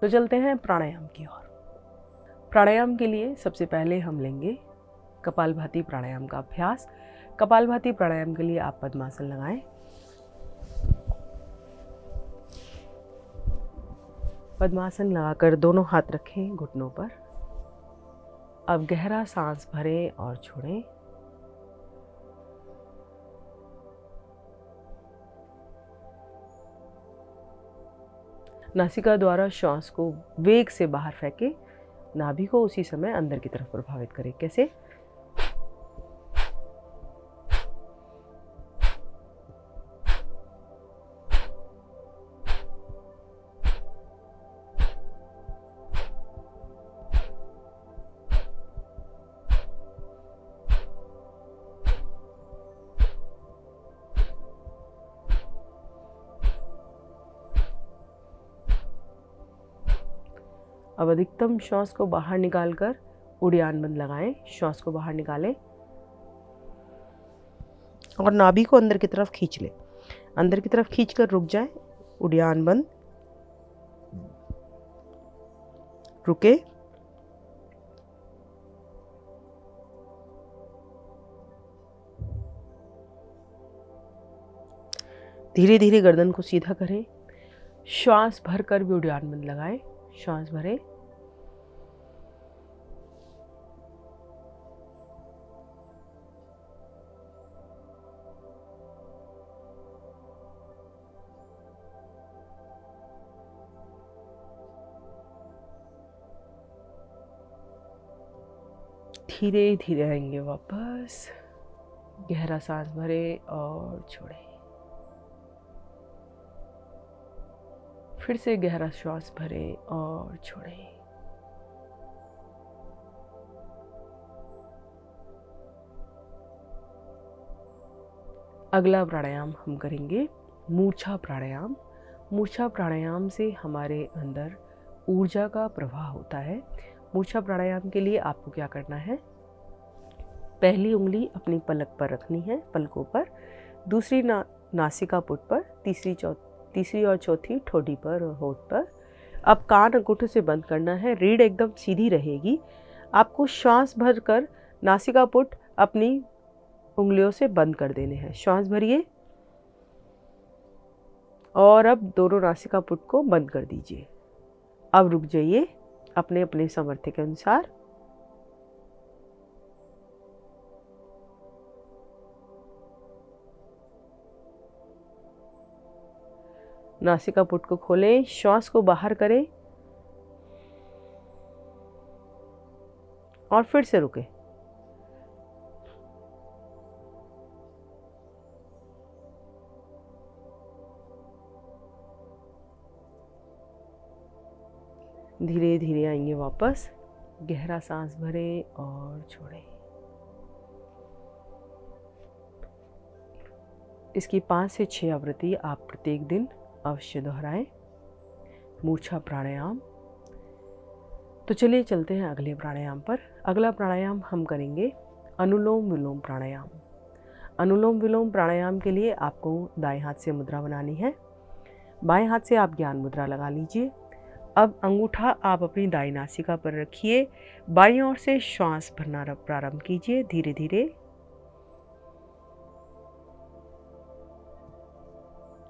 तो चलते हैं प्राणायाम की ओर। प्राणायाम के लिए सबसे पहले हम लेंगे कपालभाति प्राणायाम का अभ्यास। कपालभाति प्राणायाम के लिए आप पद्मासन लगाएं। पद्मासन लगाकर दोनों हाथ रखें घुटनों पर। अब गहरा सांस भरें और छोड़ें। नासिका द्वारा श्वास को वेग से बाहर फेंके, नाभि को उसी समय अंदर की तरफ प्रभावित करें। कैसे? अब अधिकतम श्वास को बाहर निकालकर उड़ान बंद लगाएं। श्वास को बाहर निकालें और नाभि को अंदर की तरफ खींच लें। अंदर की तरफ खींचकर रुक जाएं। उड़ान बंद, रुके। धीरे धीरे गर्दन को सीधा करें। श्वास भरकर भी उड़ान बंद लगाएं। श्वास भरें। धीरे धीरे आएंगे वापस। गहरा सांस भरें और छोड़ें। फिर से गहरा श्वास भरें और छोड़ें। अगला प्राणायाम हम करेंगे मूर्छा प्राणायाम। मूर्छा प्राणायाम से हमारे अंदर ऊर्जा का प्रवाह होता है। मूर्छा प्राणायाम के लिए आपको क्या करना है? पहली उंगली अपनी पलक पर रखनी है, पलकों पर। दूसरी नासिका पुट पर, तीसरी और चौथी ठोड़ी पर और होठ पर। अब कान अंगूठे से बंद करना है। रीढ़ एकदम सीधी रहेगी। आपको श्वास भरकर नासिका पुट अपनी उंगलियों से बंद कर देने हैं। श्वास भरिए और अब दोनों नासिका पुट को बंद कर दीजिए। अब रुक जाइए अपने अपने सामर्थ्य के अनुसार। नासिका पुट को खोलें, श्वास को बाहर करें और फिर से रुकें। धीरे धीरे आएंगे वापस। गहरा सांस भरें और छोड़ें। इसकी 5 से 6 आवृत्ति आप प्रत्येक दिन अवश्य दोहराएं। मूर्छा प्राणायाम। तो चलिए चलते हैं अगले प्राणायाम पर। अगला प्राणायाम हम करेंगे अनुलोम विलोम प्राणायाम। अनुलोम विलोम प्राणायाम के लिए आपको दाएं हाथ से मुद्रा बनानी है। बाएं हाथ से आप ज्ञान मुद्रा लगा लीजिए। अब अंगूठा आप अपनी दाईं नासिका पर रखिए। बाईं ओर से श्वास भरना प्रारंभ कीजिए धीरे धीरे।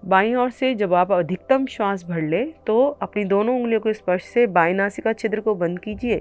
बाईं ओर से जब आप अधिकतम श्वास भर ले तो अपनी दोनों उंगलियों के स्पर्श से बाईं नासिका छिद्र को बंद कीजिए।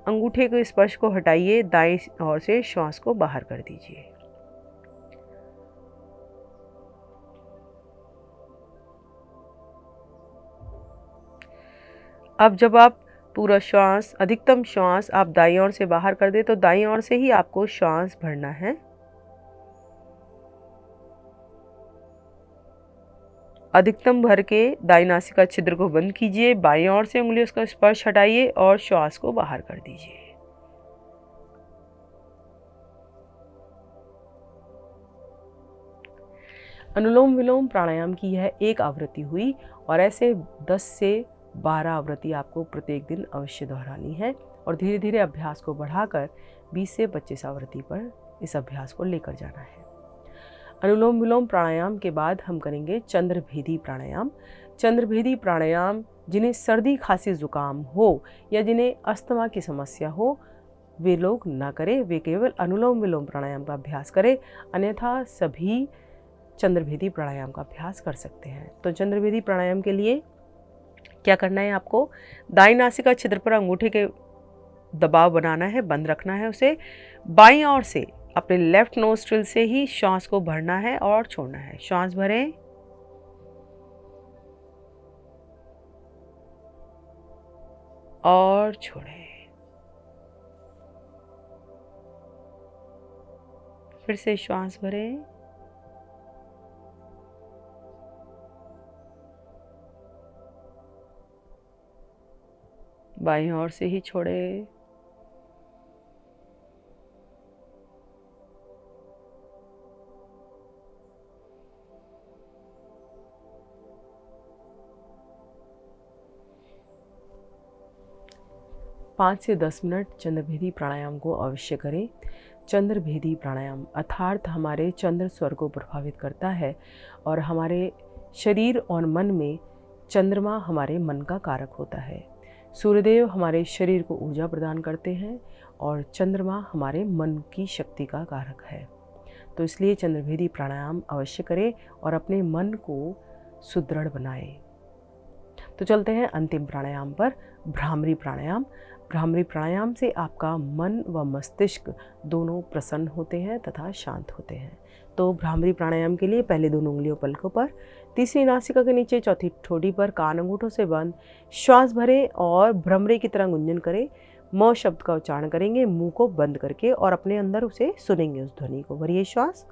अंगूठे के स्पर्श को हटाइए। दाईं ओर से श्वास को बाहर कर दीजिए। अब जब आप पूरा श्वास, अधिकतम श्वास आप दाईं ओर से बाहर कर दे तो दाईं ओर से ही आपको श्वास भरना है। अधिकतम भर के दाईं नासिका छिद्र को बंद कीजिए। बाईं ओर से उंगलियों का स्पर्श हटाइए और श्वास को बाहर कर दीजिए। अनुलोम विलोम प्राणायाम की यह एक आवृत्ति हुई और ऐसे 10 से 12 आवृत्ति आपको प्रत्येक दिन अवश्य दोहरानी है और धीरे धीरे अभ्यास को बढ़ाकर 20 से 25 आवृत्ति पर इस अभ्यास को लेकर जाना है। अनुलोम विलोम प्राणायाम के बाद हम करेंगे चंद्रभेदी प्राणायाम। चंद्रभेदी प्राणायाम जिन्हें सर्दी खांसी जुकाम हो या जिन्हें अस्थमा की समस्या हो वे लोग ना करें, वे केवल अनुलोम विलोम प्राणायाम का अभ्यास करें, अन्यथा सभी चंद्रभेदी प्राणायाम का अभ्यास कर सकते हैं। तो चंद्रभेदी प्राणायाम के लिए क्या करना है, आपको दाईं नासिका छिद्र पर अंगूठे के दबाव बनाना है, बंद रखना है उसे। बाईं ओर से अपने लेफ्ट नोस्ट्रिल से ही श्वास को भरना है और छोड़ना है। श्वास भरें और छोड़ें। फिर से श्वास भरें बाईं ओर से ही छोड़ें। पाँच से 10 मिनट चंद्रभेदी प्राणायाम को अवश्य करें। चंद्रभेदी प्राणायाम अर्थात हमारे चंद्र स्वर को प्रभावित करता है और हमारे शरीर और मन में चंद्रमा हमारे मन का कारक होता है। सूर्यदेव हमारे शरीर को ऊर्जा प्रदान करते हैं और चंद्रमा हमारे मन की शक्ति का कारक है। तो इसलिए चंद्रभेदी प्राणायाम अवश्य करें और अपने मन को सुदृढ़ बनाएं। तो चलते हैं अंतिम प्राणायाम पर, भ्रामरी प्राणायाम। भ्रामरी प्राणायाम से आपका मन व मस्तिष्क दोनों प्रसन्न होते हैं तथा शांत होते हैं। तो भ्रामरी प्राणायाम के लिए पहले दोनों उंगलियों पलकों पर, तीसरी नासिका के नीचे, चौथी ठोड़ी पर, कान अंगूठों से बंद, श्वास भरें और भ्रमरी की तरह गुंजन करें। म शब्द का उच्चारण करेंगे मुंह को बंद करके और अपने अंदर उसे सुनेंगे, उस ध्वनि को। भरिए श्वास।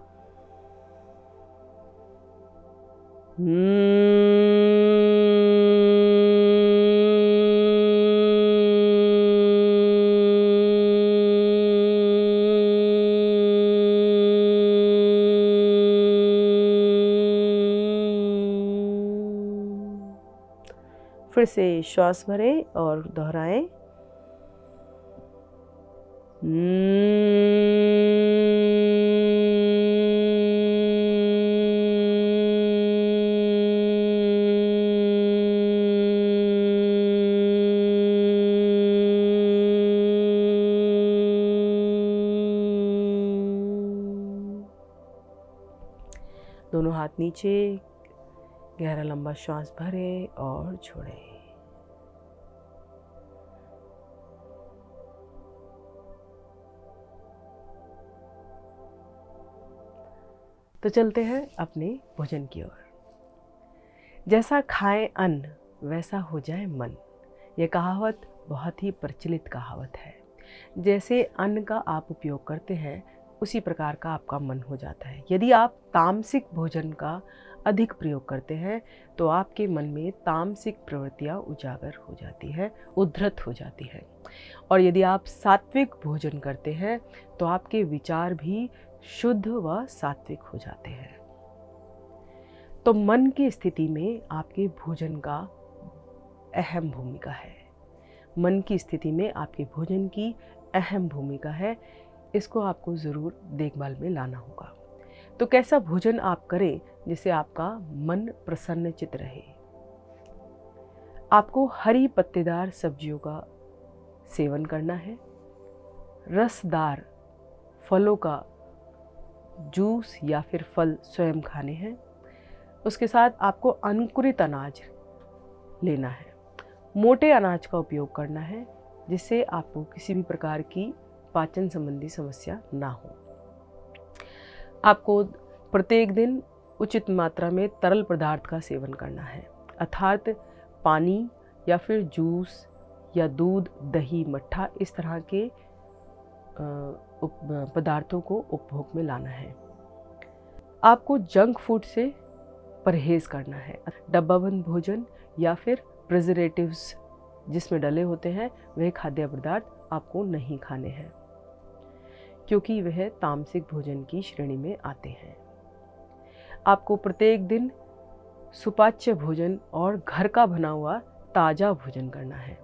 फिर से श्वास भरें और दोहराएं। दोनों हाथ नीचे, गहरा लंबा श्वास भरें और छोड़ें। तो चलते हैं अपने भोजन की ओर। जैसा खाएं अन्न वैसा हो जाए मन, यह कहावत बहुत ही प्रचलित कहावत है। जैसे अन्न का आप उपयोग करते हैं उसी प्रकार का आपका मन हो जाता है। यदि आप तामसिक भोजन का अधिक प्रयोग करते हैं तो आपके मन में तामसिक प्रवृत्तियाँ उजागर हो जाती है, उद्धृत हो जाती है। और यदि आप सात्विक भोजन करते हैं तो आपके विचार भी शुद्ध व सात्विक हो जाते हैं। तो मन की स्थिति में आपके भोजन का अहम भूमिका है। मन की स्थिति में आपके भोजन की अहम भूमिका है। इसको आपको ज़रूर देखभाल में लाना होगा। तो कैसा भोजन आप करें जिससे आपका मन प्रसन्नचित्त रहे। आपको हरी पत्तेदार सब्जियों का सेवन करना है। रसदार फलों का जूस या फिर फल स्वयं खाने हैं। उसके साथ आपको अंकुरित अनाज लेना है। मोटे अनाज का उपयोग करना है जिससे आपको किसी भी प्रकार की पाचन संबंधी समस्या ना हो। आपको प्रत्येक दिन उचित मात्रा में तरल पदार्थ का सेवन करना है, अर्थात पानी या फिर जूस या दूध, दही, मट्ठा इस तरह के पदार्थों को उपभोग में लाना है। आपको जंक फूड से परहेज करना है। डब्बाबंद भोजन या फिर प्रिजर्वेटिव्स जिसमें डले होते हैं वह खाद्य पदार्थ आपको नहीं खाने हैं क्योंकि वह तामसिक भोजन की श्रेणी में आते हैं। आपको प्रत्येक दिन सुपाच्य भोजन और घर का बना हुआ ताज़ा भोजन करना है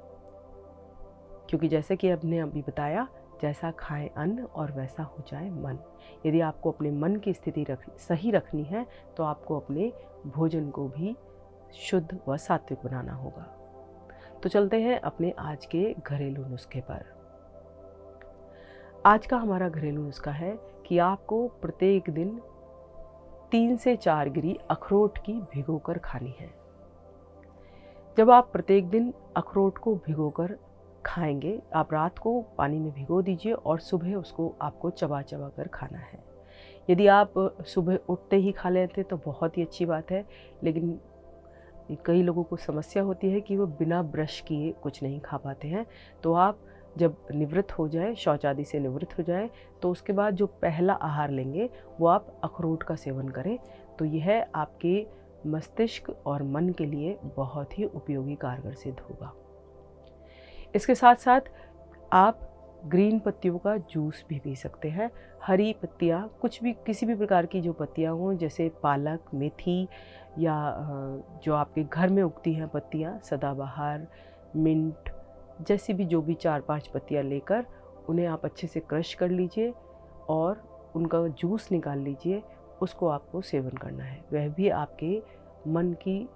क्योंकि जैसे कि हमने अभी बताया, जैसा खाएं अन्न और वैसा हो जाए मन। यदि आपको अपने मन की स्थिति सही रखनी है तो आपको अपने भोजन को भी शुद्ध व सात्विक बनाना होगा। तो चलते हैं अपने आज के घरेलू नुस्खे पर। आज का हमारा घरेलू नुस्खा है कि आपको प्रत्येक दिन 3 से 4 गिरी अखरोट की भिगोकर खानी है। जब आप प्रत्येक दिन अखरोट को भिगोकर खाएंगे, आप रात को पानी में भिगो दीजिए और सुबह उसको आपको चबा चबा कर खाना है। यदि आप सुबह उठते ही खा लेते तो बहुत ही अच्छी बात है, लेकिन कई लोगों को समस्या होती है कि वो बिना ब्रश किए कुछ नहीं खा पाते हैं। तो आप जब निवृत्त हो जाए, शौच आदि से निवृत्त हो जाए, तो उसके बाद जो पहला आहार लेंगे वो आप अखरोट का सेवन करें। तो यह आपके मस्तिष्क और मन के लिए बहुत ही उपयोगी कारगर सिद्ध होगा। इसके साथ साथ आप ग्रीन पत्तियों का जूस भी पी सकते हैं। हरी पत्तियाँ, कुछ भी, किसी भी प्रकार की जो पत्तियाँ हों, जैसे पालक, मेथी या जो आपके घर में उगती हैं पत्तियाँ, सदाबहार, मिंट, जैसी भी जो भी 4-5 पत्तियाँ लेकर उन्हें आप अच्छे से क्रश कर लीजिए और उनका जूस निकाल लीजिए। उसको आपको सेवन करना है। वह भी आपके मन की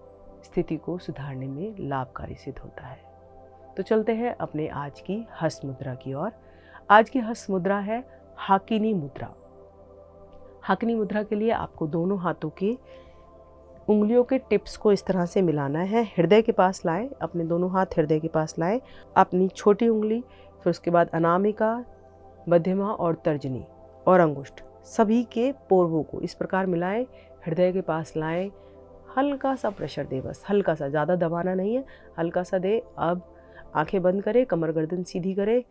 स्थिति को सुधारने में लाभकारी सिद्ध होता है। तो चलते हैं अपने आज की हस्त मुद्रा की ओर। आज की हस्त मुद्रा है हाकिनी मुद्रा। हाकिनी मुद्रा के लिए आपको दोनों हाथों के उंगलियों के टिप्स को इस तरह से मिलाना है। हृदय के पास लाएं, अपने दोनों हाथ हृदय के पास लाएं। अपनी छोटी उंगली, फिर उसके बाद अनामिका, मध्यमा और तर्जनी और अंगुष्ठ, सभी के पोरवों को इस प्रकार मिलाएं, हृदय के पास लाएं। हल्का सा प्रेशर दे, बस हल्का सा, ज़्यादा दबाना नहीं है, हल्का सा दे। अब आंखें बंद करें, कमर गर्दन सीधी करें,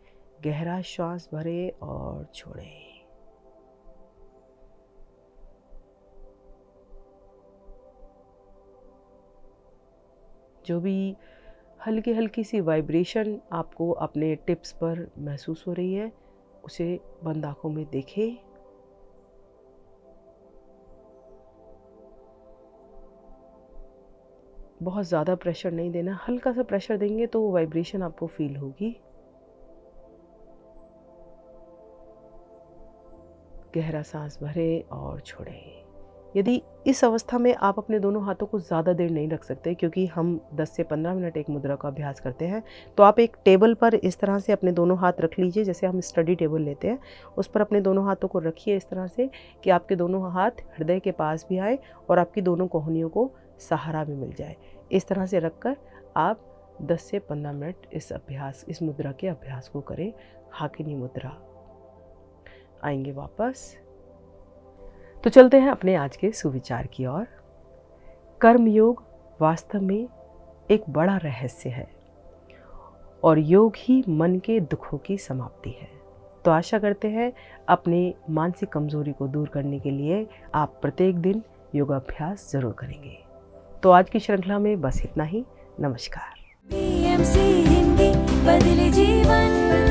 गहरा श्वास भरें और छोड़ें। जो भी हल्की हल्की सी वाइब्रेशन आपको अपने टिप्स पर महसूस हो रही है, उसे बंद आंखों में देखें। बहुत ज़्यादा प्रेशर नहीं देना, हल्का सा प्रेशर देंगे तो वो वाइब्रेशन आपको फील होगी। गहरा सांस भरें और छोड़ें। यदि इस अवस्था में आप अपने दोनों हाथों को ज़्यादा देर नहीं रख सकते, क्योंकि हम 10 से 15 मिनट एक मुद्रा का अभ्यास करते हैं, तो आप एक टेबल पर इस तरह से अपने दोनों हाथ रख लीजिए, जैसे हम स्टडी टेबल लेते हैं, उस पर अपने दोनों हाथों को रखिए इस तरह से कि आपके दोनों हाथ हृदय के पास भी आए और आपकी दोनों कोहनियों को सहारा भी मिल जाए। इस तरह से रखकर आप 10 से 15 मिनट इस मुद्रा के अभ्यास को करें। हाकिनी मुद्रा। आएंगे वापस। तो चलते हैं अपने आज के सुविचार की ओर। कर्मयोग वास्तव में एक बड़ा रहस्य है और योग ही मन के दुखों की समाप्ति है। तो आशा करते हैं अपने मानसिक कमजोरी को दूर करने के लिए आप प्रत्येक दिन योगाभ्यास जरूर करेंगे। तो आज की श्रृंखला में बस इतना ही। नमस्कार। BMC हिंदी बदले जीवन।